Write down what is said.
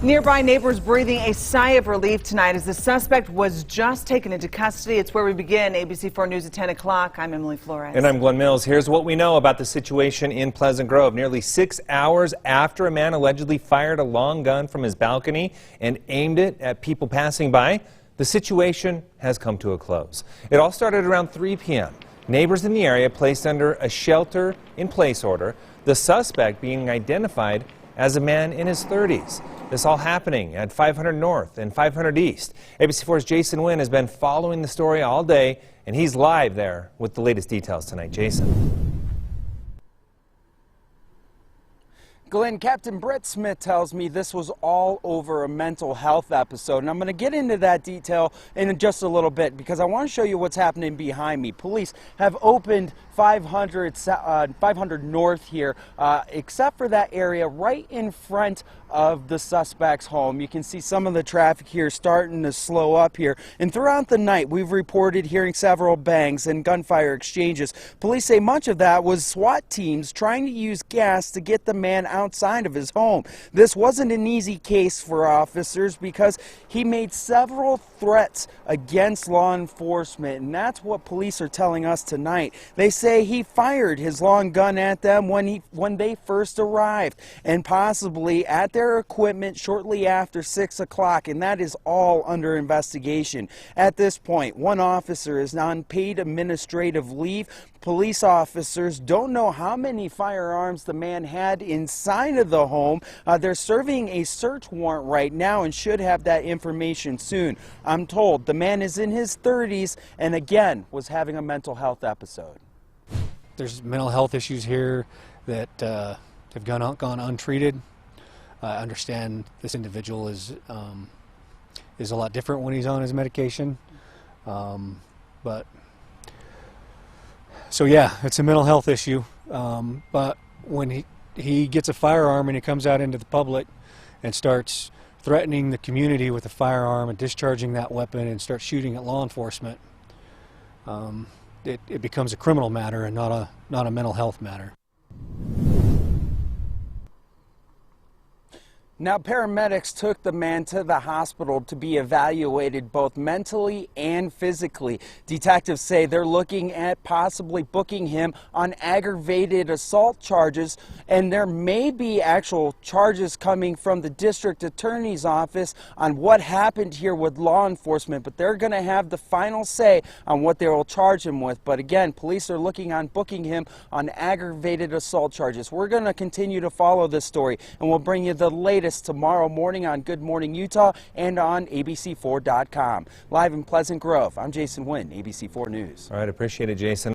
Nearby neighbors breathing a sigh of relief tonight as the suspect was just taken into custody. It's where we begin. ABC4 News at 10 o'clock. I'm Emily Flores. And I'm Glenn Mills. Here's what we know about the situation in Pleasant Grove. Nearly 6 hours after a man allegedly fired a long gun from his balcony and aimed it at people passing by, the situation has come to a close. It all started around 3 p.m. Neighbors in the area placed under a shelter-in-place order, the suspect being identified as a man in his 30s. This all happening at 500 North and 500 East. ABC4's Jason Nguyen has been following the story all day, and he's live there with the latest details tonight. Jason. Glenn, Captain Brett Smith tells me this was all over a mental health episode, and I'm going to get into that detail in just a little bit because I want to show you what's happening behind me. Police have opened 500 North here, except for that area right in front of the suspect's home. You can see some of the traffic here starting to slow up here, and throughout the night we've reported hearing several bangs and gunfire exchanges. Police say much of that was SWAT teams trying to use gas to get the man outside of his home. This wasn't an easy case for officers because he made several threats against law enforcement, and that's what police are telling us tonight. They say he fired his long gun at them when they first arrived, and possibly at their equipment shortly after 6 o'clock, and that is all under investigation. At this point, one officer is on paid administrative leave. Police officers don't know how many firearms the man had inside of the home. They're serving a search warrant right now and should have that information soon. I'm told the man is in his 30s and again was having a mental health episode. There's mental health issues here that have gone untreated. I understand this individual is a lot different when he's on his medication, but so yeah, it's a mental health issue. But when he gets a firearm and he comes out into the public and starts threatening the community with a firearm and discharging that weapon and starts shooting at law enforcement, it becomes a criminal matter and not a mental health matter. Now, paramedics took the man to the hospital to be evaluated both mentally and physically. Detectives say they're looking at possibly booking him on aggravated assault charges, and there may be actual charges coming from the district attorney's office on what happened here with law enforcement, but they're going to have the final say on what they will charge him with. But again, police are looking on booking him on aggravated assault charges. We're going to continue to follow this story, and we'll bring you the latest tomorrow morning on Good Morning Utah and on ABC4.com. Live in Pleasant Grove, I'm Jason Nguyen, ABC4 News. All right, appreciate it, Jason.